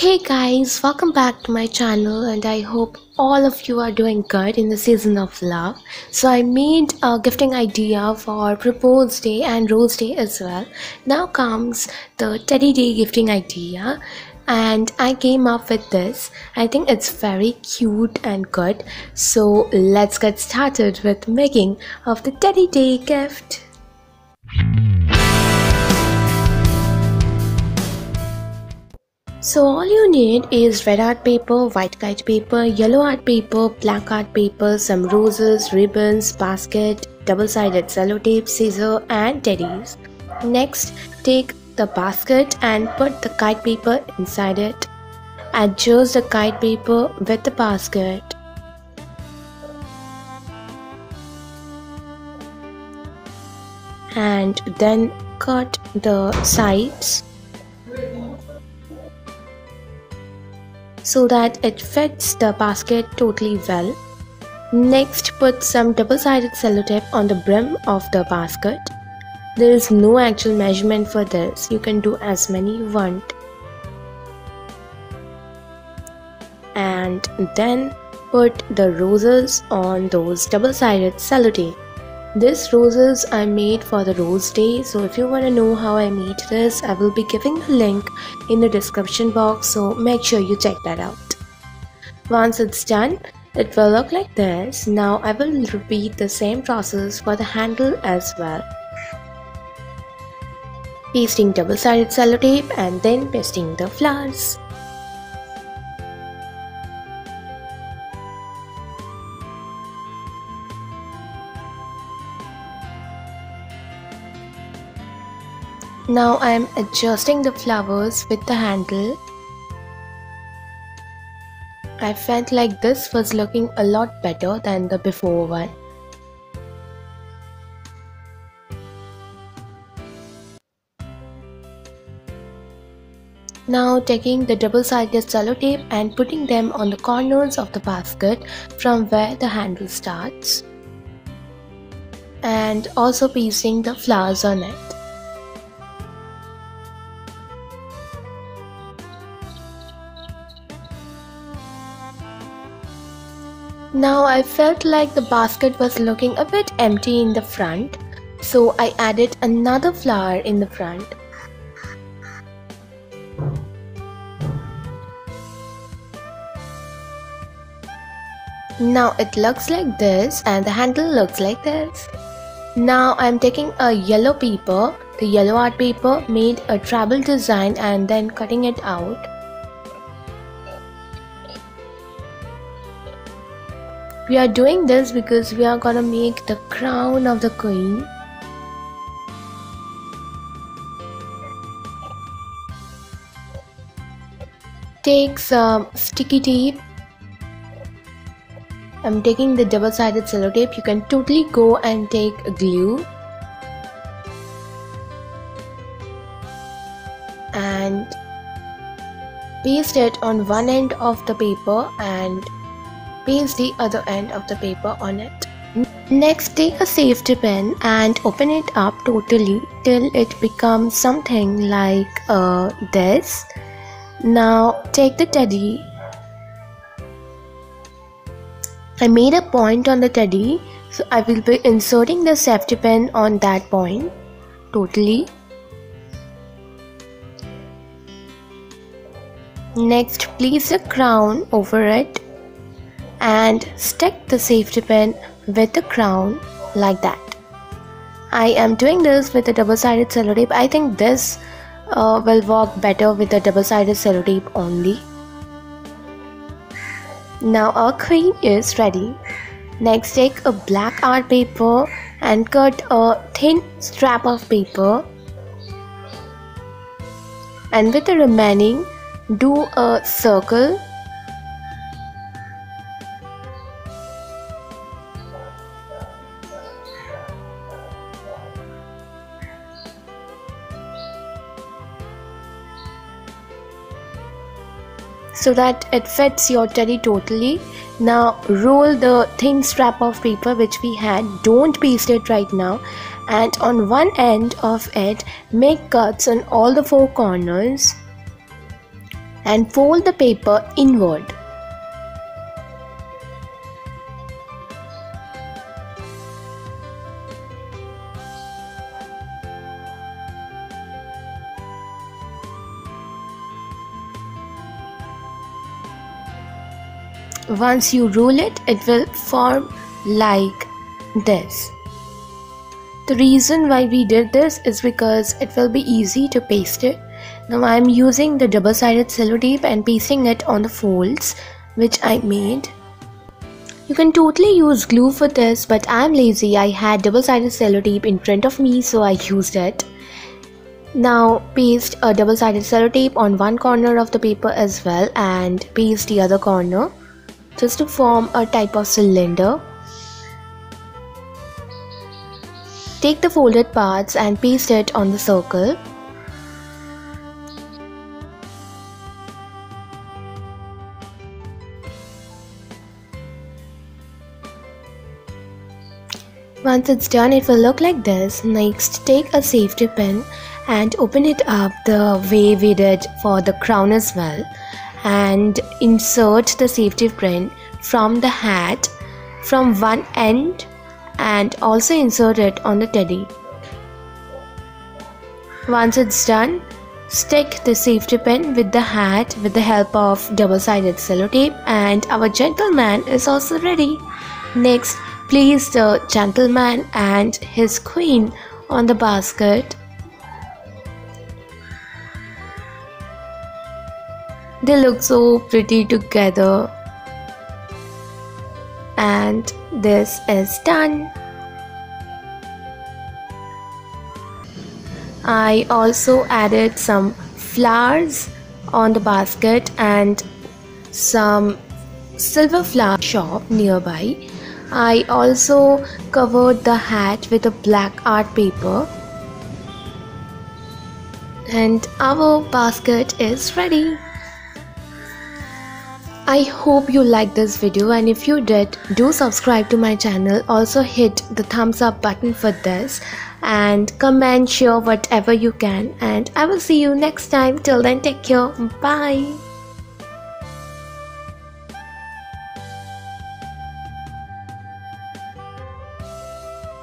Hey guys, welcome back to my channel and I hope all of you are doing good in the season of love. So I made a gifting idea for Propose Day and Rose Day as well. Now comes the Teddy Day gifting idea and I came up with this. I think it's very cute and good. So let's get started with making of the Teddy Day gift. So all you need is red art paper, white kite paper, yellow art paper, black art paper, some roses, ribbons, basket, double-sided sellotape, scissor and teddies. Next, take the basket and put the kite paper inside it. Adjust the kite paper with the basket. And then cut the sides so that it fits the basket totally well. Next, put some double-sided sellotape on the brim of the basket. There is no actual measurement for this. You can do as many you want. And then put the roses on those double-sided sellotape. These roses I made for the Rose Day, so if you want to know how I made this, I will be giving the link in the description box, so make sure you check that out. Once it's done, it will look like this. Now I will repeat the same process for the handle as well. Pasting double-sided sellotape and then pasting the flowers. Now I am adjusting the flowers with the handle. I felt like this was looking a lot better than the before one. Now taking the double-sided sellotape and putting them on the corners of the basket from where the handle starts. And also pasting the flowers on it. Now I felt like the basket was looking a bit empty in the front, so I added another flower in the front. Now it looks like this and the handle looks like this. Now I am taking a yellow paper, the yellow art paper, made a travel design and then cutting it out. We are doing this because we are gonna make the crown of the queen. Take some sticky tape. I'm taking the double-sided sellotape. You can totally go and take glue. And paste it on one end of the paper and paste the other end of the paper on it. Next, take a safety pin and open it up totally till it becomes something like this. Now take the teddy. I made a point on the teddy, so I will be inserting the safety pin on that point totally. Next, place the crown over it and stick the safety pin with the crown like that. I am doing this with a double-sided sellotape. I think this will work better with the double-sided sellotape only. Now our queen is ready. Next, take a black art paper and cut a thin strap of paper, and with the remaining do a circle. So that it fits your teddy totally. Now roll the thin strap of paper which we had, don't paste it right now, and on one end of it make cuts on all the four corners. and fold the paper inward. Once you roll it, it will form like this. The reason why we did this is because it will be easy to paste it. Now I am using the double-sided sellotape and pasting it on the folds which I made. You can totally use glue for this, but I am lazy. I had double-sided sellotape in front of me, so I used it. Now paste a double-sided sellotape on one corner of the paper as well, and paste the other corner just to form a type of cylinder. Take the folded parts and paste it on the circle. Once it's done, it will look like this. Next, take a safety pin and open it up the way we did for the crown as well, and insert the safety pin from the hat from one end and also insert it on the teddy. Once it's done, stick the safety pin with the hat with the help of double-sided sellotape, and our gentleman is also ready. Next, place the gentleman and his queen on the basket. They look so pretty together. And this is done. I also added some flowers on the basket and some silver flower shop nearby. I also covered the hat with a black art paper, and our basket is ready. I hope you liked this video, and if you did, do subscribe to my channel. Also hit the thumbs up button for this, and comment, share whatever you can, and I will see you next time. Till then, take care. Bye.